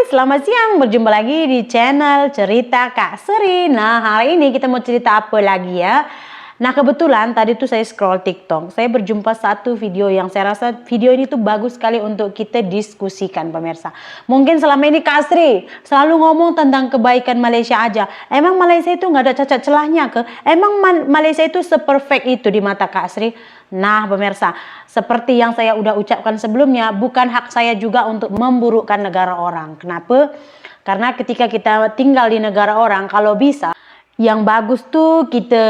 Selamat siang, berjumpa lagi di channel Cerita Kak Sri. Nah, hari ini kita mau cerita apa lagi ya? Nah, kebetulan tadi tuh saya scroll TikTok, saya berjumpa satu video yang saya rasa video ini tuh bagus sekali untuk kita diskusikan pemirsa. Mungkin selama ini Kak Sri selalu ngomong tentang kebaikan Malaysia aja. Emang Malaysia itu nggak ada cacat celahnya ke? Emang Malaysia itu seperfect itu di mata Kak Sri? Nah pemirsa, seperti yang saya udah ucapkan sebelumnya, bukan hak saya juga untuk memburukkan negara orang. Kenapa? Karena ketika kita tinggal di negara orang, kalau bisa yang bagus tuh kita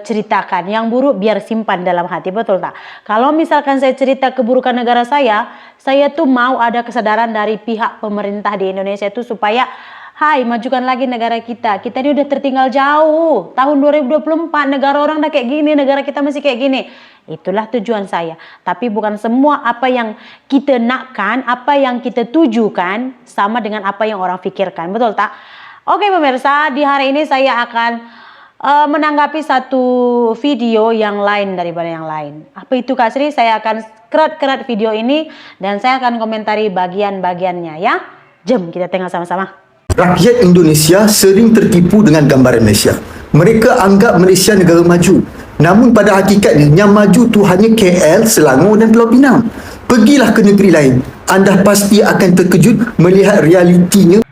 ceritakan, yang buruk biar simpan dalam hati, betul tak? Kalau misalkan saya cerita keburukan negara saya tuh mau ada kesadaran dari pihak pemerintah di Indonesia itu supaya majukan lagi negara kita. Kita ini udah tertinggal jauh. Tahun 2024 negara orang udah kayak gini, negara kita masih kayak gini. Itulah tujuan saya. Tapi bukan semua apa yang kita nakkan, apa yang kita tujukan sama dengan apa yang orang pikirkan, betul tak? Oke pemirsa, di hari ini saya akan menanggapi satu video yang lain daripada yang lain. Apa itu Kak Sri? Saya akan kerat video ini dan saya akan komentari bagian-bagiannya ya. Jom kita tengok sama-sama. Rakyat Indonesia sering tertipu dengan gambaran Malaysia. Mereka anggap Malaysia negara maju. Namun pada hakikatnya yang maju tu hanya KL, Selangor dan Pulau Pinang. Pergilah ke negeri lain. Anda pasti akan terkejut melihat realitinya.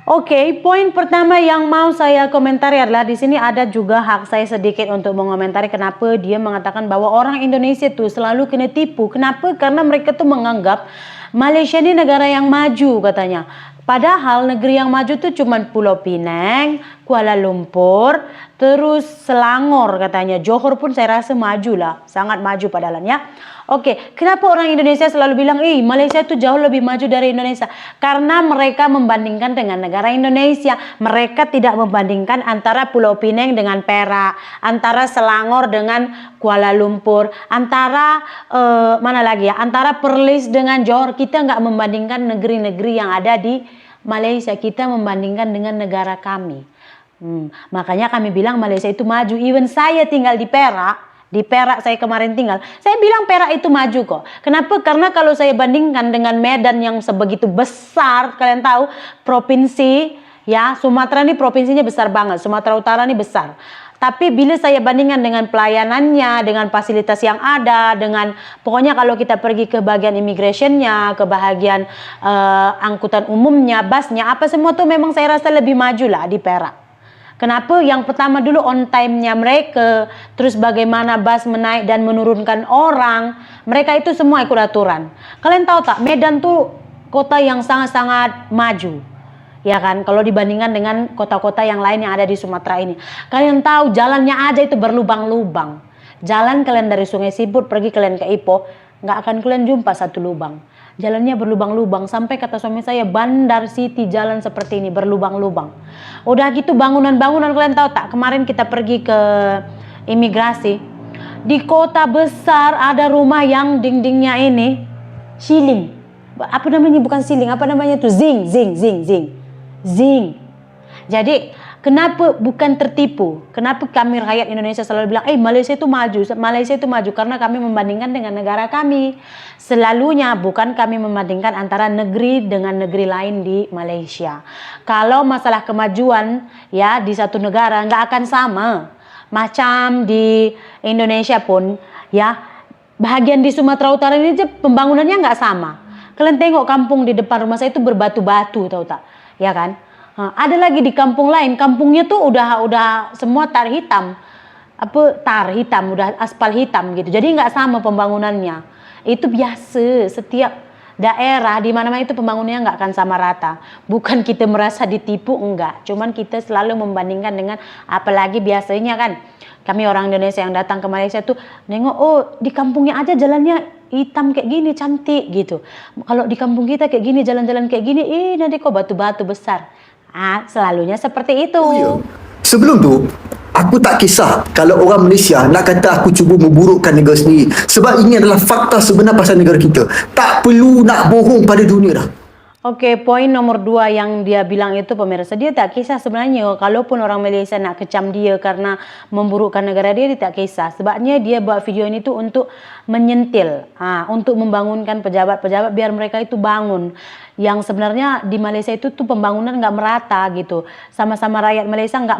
Oke, poin pertama yang mau saya komentari adalah di sini ada juga hak saya sedikit untuk mengomentari kenapa dia mengatakan bahwa orang Indonesia tuh selalu kena tipu. Kenapa? Karena mereka tuh menganggap Malaysia ini negara yang maju katanya. Padahal negeri yang maju tuh cuma Pulau Pinang, Kuala Lumpur, terus Selangor katanya. Johor pun saya rasa maju lah, sangat maju padahal ya. Oke, kenapa orang Indonesia selalu bilang, Malaysia itu jauh lebih maju dari Indonesia? Karena mereka membandingkan dengan negara Indonesia. Mereka tidak membandingkan antara Pulau Pinang dengan Perak, antara Selangor dengan Kuala Lumpur, antara antara Perlis dengan Johor. Kita nggak membandingkan negeri-negeri yang ada di Malaysia, kita membandingkan dengan negara kami. Makanya kami bilang Malaysia itu maju. Even saya tinggal di Perak saya kemarin tinggal, saya bilang Perak itu maju kok. Kenapa? Karena kalau saya bandingkan dengan Medan yang sebegitu besar, kalian tahu provinsi ya, Sumatera ini provinsinya besar banget, Sumatera Utara ini besar. Tapi bila saya bandingkan dengan pelayanannya, dengan fasilitas yang ada, dengan pokoknya kalau kita pergi ke bagian imigrationnya, ke bagian angkutan umumnya, busnya, apa semua tuh memang saya rasa lebih maju lah di Perak. Kenapa? Yang pertama dulu on time-nya mereka, terus bagaimana bus menaik dan menurunkan orang, mereka itu semua ikut aturan. Kalian tahu tak, Medan tuh kota yang sangat-sangat maju. Ya kan, kalau dibandingkan dengan kota-kota yang lain yang ada di Sumatera ini. Kalian tahu jalannya aja itu berlubang-lubang. Jalan kalian dari Sungai Sibut pergi kalian ke Ipoh, nggak akan kalian jumpa satu lubang. Jalannya berlubang-lubang, sampai kata suami saya, Bandar City jalan seperti ini berlubang-lubang. Udah gitu bangunan-bangunan, kalian tahu tak, kemarin kita pergi ke imigrasi, di kota besar ada rumah yang dindingnya ini siling. Apa namanya? Bukan siling, apa namanya tuh? Zing. Jadi kenapa bukan tertipu? Kenapa kami rakyat Indonesia selalu bilang, Malaysia itu maju karena kami membandingkan dengan negara kami. Selalunya bukan kami membandingkan antara negeri dengan negeri lain di Malaysia. Kalau masalah kemajuan ya di satu negara nggak akan sama. Macam di Indonesia pun ya, bahagian di Sumatera Utara ini aja pembangunannya nggak sama. Kalian tengok kampung di depan rumah saya itu berbatu-batu, tahu tak? Ya kan? Ada lagi di kampung lain, kampungnya tuh udah semua tar hitam, udah aspal hitam gitu. Jadi nggak sama pembangunannya. Itu biasa, setiap daerah di mana-mana itu pembangunannya nggak akan sama rata. Bukan kita merasa ditipu, enggak. Cuman kita selalu membandingkan dengan, apalagi biasanya kan kami orang Indonesia yang datang ke Malaysia tuh nengok, di kampungnya aja jalannya hitam kayak gini, cantik gitu. Kalau di kampung kita kayak gini, jalan-jalan kayak gini, nanti kok batu-batu besar. Selalunya seperti itu. Oh, ya. Sebelum tu, aku tak kisah kalau orang Malaysia nak kata aku cuba memburukkan negara sendiri. Sebab ini adalah fakta sebenar pasal negara kita. Tak perlu nak bohong pada dunia dah. Oke, poin nomor 2 yang dia bilang itu pemirsa, dia tak kisah sebenarnya. Kalaupun orang Malaysia nak kecam dia karena memburukkan negara dia tak kisah. Sebabnya dia buat video ini tuh untuk menyentil, untuk membangunkan pejabat-pejabat biar mereka itu bangun. yang sebenarnya di Malaysia itu tuh pembangunan nggak merata gitu. Sama-sama rakyat Malaysia nggak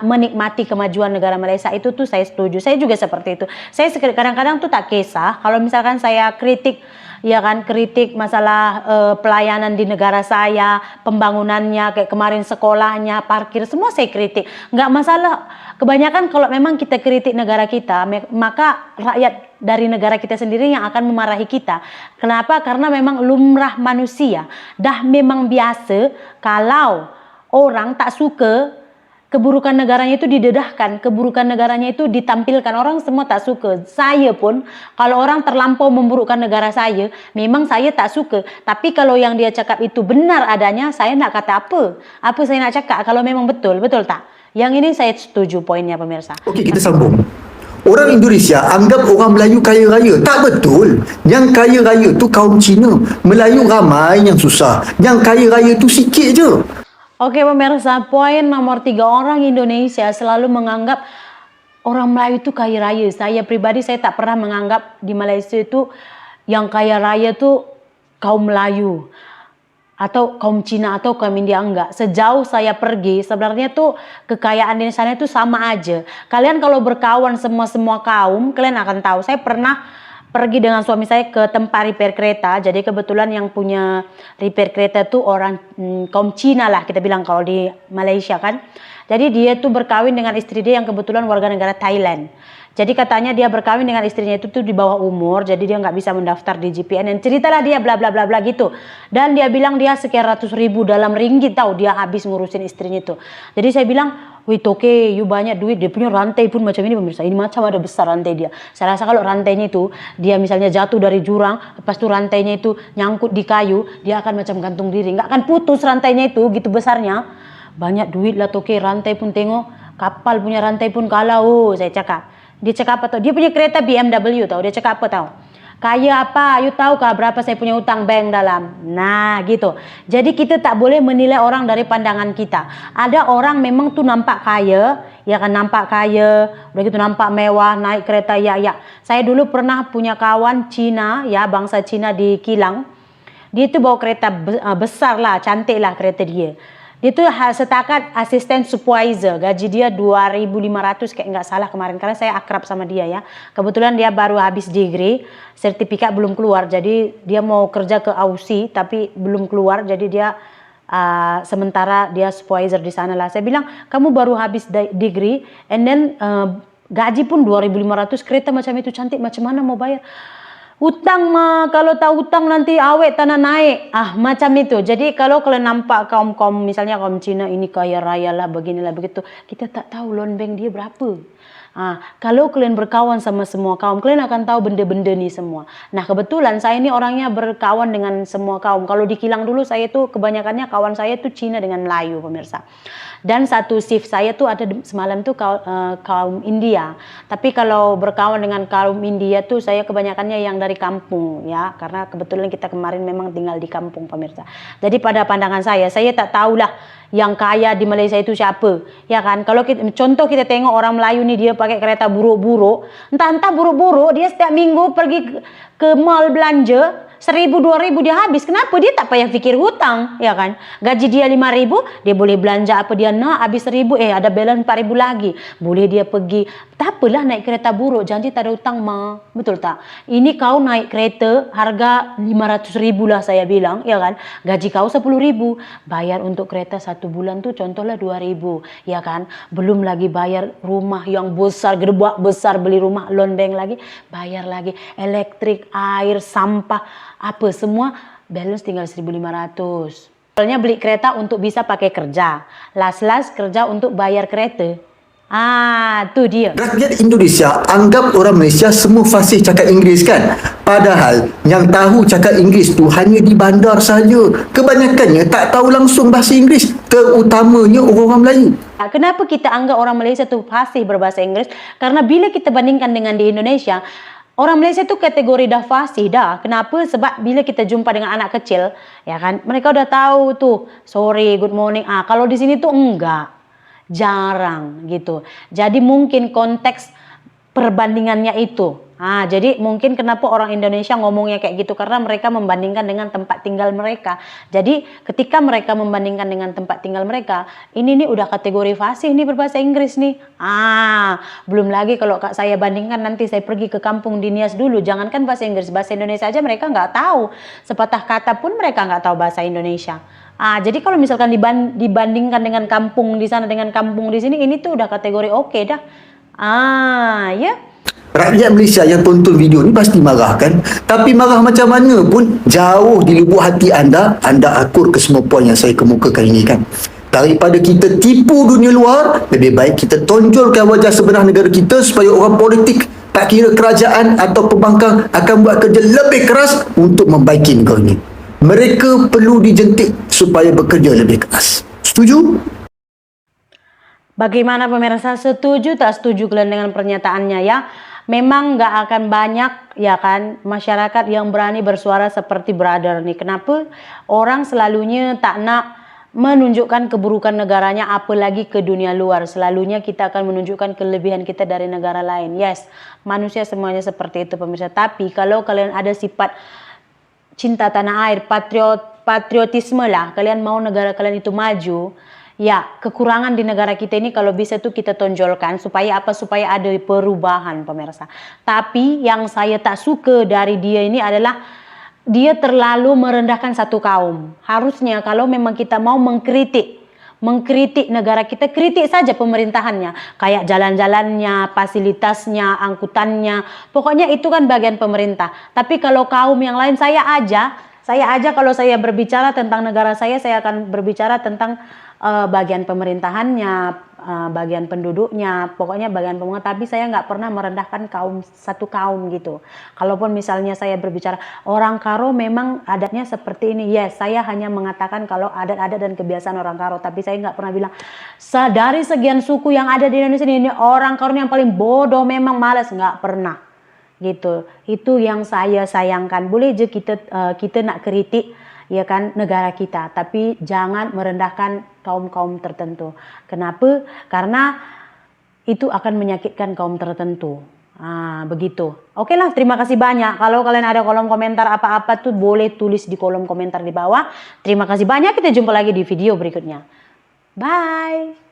menikmati kemajuan negara Malaysia, itu tuh saya setuju. Saya juga seperti itu. Saya kadang-kadang tuh tak kisah kalau misalkan saya kritik, ya kan, kritik masalah pelayanan di negara saya, pembangunannya kayak kemarin sekolahnya, parkir, semua saya kritik. Nggak masalah. Kebanyakan kalau memang kita kritik negara kita, maka rakyat dari negara kita sendiri yang akan memarahi kita. Kenapa? Karena memang lumrah manusia. Dah memang biasa kalau orang tak suka keburukan negaranya itu didedahkan, keburukan negaranya itu ditampilkan, orang semua tak suka. Saya pun kalau orang terlampau memburukkan negara saya, memang saya tak suka. Tapi kalau yang dia cakap itu benar adanya, saya nak kata apa? Apa saya nak cakap kalau memang betul, betul tak? Yang ini saya setuju poinnya pemirsa. Okey, kita sambung. Orang Indonesia anggap orang Melayu kaya raya. Tak betul. Yang kaya raya tu kaum Cina. Melayu ramai yang susah. Yang kaya raya tu sikit je. Oke pemirsa, poin nomor 3, orang Indonesia selalu menganggap orang Melayu itu kaya raya. Saya pribadi, saya tak pernah menganggap di Malaysia itu yang kaya raya itu kaum Melayu atau kaum Cina atau kaum India, enggak. Sejauh saya pergi, sebenarnya tuh kekayaan di sana itu sama aja. Kalian kalau berkawan semua kaum, kalian akan tahu. Saya pernah pergi dengan suami saya ke tempat repair kereta. Jadi kebetulan yang punya repair kereta tuh orang kaum Cina lah, kita bilang kalau di Malaysia kan. Jadi dia tuh berkawin dengan istri dia yang kebetulan warga negara Thailand. Jadi katanya dia berkawin dengan istrinya itu tuh di bawah umur, jadi dia nggak bisa mendaftar di GPN. Dan ceritalah dia bla bla bla bla gitu. Dan dia bilang dia sekian ratus ribu dalam ringgit tahu dia habis ngurusin istrinya itu. Jadi saya bilang, wait oke, you banyak duit. Dia punya rantai pun macam ini pemirsa. Ini macam ada besar rantai dia. Saya rasa kalau rantainya itu dia misalnya jatuh dari jurang, lepas itu rantainya itu nyangkut di kayu, dia akan macam gantung diri. Nggak akan putus rantainya itu, gitu besarnya. Banyak duit lah toke, rantai pun tengok, kapal punya rantai pun kalah. Oh, saya cakap. Dia cakap apa tau? Dia punya kereta BMW tau. Dia cakap apa tau? Kaya apa? You tahu kah berapa saya punya utang bank dalam? Nah gitu. Jadi kita tak boleh menilai orang dari pandangan kita. Ada orang memang tuh nampak kaya, ya kan, nampak kaya, udah gitu nampak mewah, naik kereta, ya. Saya dulu pernah punya kawan Cina, ya, bangsa Cina di Kilang. Dia tuh bawa kereta besar lah, cantik lah kereta dia. Dia tuh setakat asisten supervisor, gaji dia 2.500 kayak nggak salah kemarin, karena saya akrab sama dia ya. Kebetulan dia baru habis degree, sertifikat belum keluar, jadi dia mau kerja ke Aussie tapi belum keluar, jadi dia sementara dia supervisor di sana lah. Saya bilang, kamu baru habis degree, and then gaji pun 2.500, kereta macam itu cantik, macam mana mau bayar? Utang mah, kalau tahu utang nanti awet tanah naik. Macam itu. Jadi kalau kalian nampak kaum misalnya kaum Cina ini kaya raya lah, beginilah begitu, kita tak tahu loan bank dia berapa. Kalau kalian berkawan sama semua kaum, kalian akan tahu benda-benda nih semua. Nah kebetulan saya ini orangnya berkawan dengan semua kaum. Kalau di Kilang dulu saya tuh kebanyakannya kawan saya tuh Cina dengan Melayu pemirsa. Dan satu shift saya tuh ada semalam tuh kaum India. Tapi kalau berkawan dengan kaum India tuh saya kebanyakannya yang dari kampung ya. Karena kebetulan kita kemarin memang tinggal di kampung pemirsa. Jadi pada pandangan saya tak tahulah yang kaya di Malaysia itu siapa, ya kan? Kalau contoh kita tengok orang Melayu nih, dia pakai kereta buruk-buruk, entah buruk-buruk, dia setiap minggu pergi ke mall belanja, 1.000-2.000 dia habis. Kenapa? Dia tak payah fikir hutang, ya kan? Gaji dia 5.000, dia boleh belanja apa dia nak, habis 1.000, ada balance 4.000 lagi. Boleh dia pergi. Tak apalah naik kereta buruk, janji tak ada hutang mah. Betul tak? Ini kau naik kereta harga 500.000 lah saya bilang, ya kan? Gaji kau 10.000, bayar untuk kereta 1 bulan tuh contohlah 2.000, ya kan? Belum lagi bayar rumah yang besar, gedebak besar, beli rumah loan bank lagi, bayar lagi elektrik, air, sampah, apa semua, balance tinggal 1.500. Soalnya beli kereta untuk bisa pakai kerja, las-las kerja untuk bayar kereta. Tu dia. Rakyat Indonesia anggap orang Malaysia semua fasih cakap Inggeris kan? Padahal yang tahu cakap Inggeris tu hanya di bandar saja. Kebanyakannya tak tahu langsung bahasa Inggeris, terutamanya orang Melayu. Kenapa kita anggap orang Malaysia tu fasih berbahasa Inggeris? Karena bila kita bandingkan dengan di Indonesia, orang Malaysia tu kategori dah fasih dah. Kenapa? Sebab bila kita jumpa dengan anak kecil, ya kan, mereka udah tahu tuh, sorry, good morning. Kalau di sini tuh enggak. Jarang gitu. Jadi mungkin konteks perbandingannya itu. Jadi mungkin kenapa orang Indonesia ngomongnya kayak gitu karena mereka membandingkan dengan tempat tinggal mereka. Jadi ketika mereka membandingkan dengan tempat tinggal mereka, ini nih udah kategori fasih nih berbahasa Inggris nih. Belum lagi kalau saya bandingkan nanti saya pergi ke kampung di Nias dulu, jangankan bahasa Inggris, bahasa Indonesia aja mereka nggak tahu. Sepatah kata pun mereka nggak tahu bahasa Indonesia. Jadi kalau misalkan dibandingkan dengan kampung di sana dengan kampung di sini, ini tuh udah kategori oke dah. Ya. Rakyat Malaysia yang tonton video ni pasti marah kan? Tapi marah macam mana pun jauh di lubuk hati anda akur ke semua poin yang saya kemukakan ini kan. Daripada kita tipu dunia luar, lebih baik kita tonjolkan wajah sebenar negara kita supaya orang politik, tak kira kerajaan atau pembangkang, akan buat kerja lebih keras untuk membaiki negara ini. Mereka perlu dijentik supaya bekerja lebih keras. Setuju? Bagaimana pemirsa, setuju tak setuju kalian dengan pernyataannya ya? Memang nggak akan banyak ya kan masyarakat yang berani bersuara seperti brother nih. Kenapa? Orang selalunya tak nak menunjukkan keburukan negaranya, apalagi ke dunia luar. Selalunya kita akan menunjukkan kelebihan kita dari negara lain. Yes, manusia semuanya seperti itu pemirsa. Tapi kalau kalian ada sifat cinta tanah air, patriotisme lah, kalian mau negara kalian itu maju, ya kekurangan di negara kita ini kalau bisa tuh kita tonjolkan supaya apa? Supaya ada perubahan pemirsa. Tapi yang saya tak suka dari dia ini adalah dia terlalu merendahkan satu kaum. Harusnya kalau memang kita mau mengkritik negara kita, kritik saja pemerintahannya, kayak jalan-jalannya, fasilitasnya, angkutannya, pokoknya itu kan bagian pemerintah. Tapi kalau kaum yang lain, saya aja kalau saya berbicara tentang negara saya akan berbicara tentang bagian pemerintahannya, bagian penduduknya, pokoknya bagian pemerintah. Tapi saya nggak pernah merendahkan satu kaum gitu. Kalaupun misalnya saya berbicara orang Karo memang adatnya seperti ini, yes, saya hanya mengatakan kalau adat-adat dan kebiasaan orang Karo. Tapi saya nggak pernah bilang dari sekian suku yang ada di Indonesia ini orang Karo yang paling bodoh, memang malas, nggak pernah gitu. Itu yang saya sayangkan. Boleh aja kita nak kritik ya kan negara kita, tapi jangan merendahkan kaum-kaum tertentu. Kenapa? Karena itu akan menyakitkan kaum tertentu. Begitu. Oke lah, terima kasih banyak. Kalau kalian ada kolom komentar apa-apa tuh boleh tulis di kolom komentar di bawah. Terima kasih banyak. Kita jumpa lagi di video berikutnya. Bye.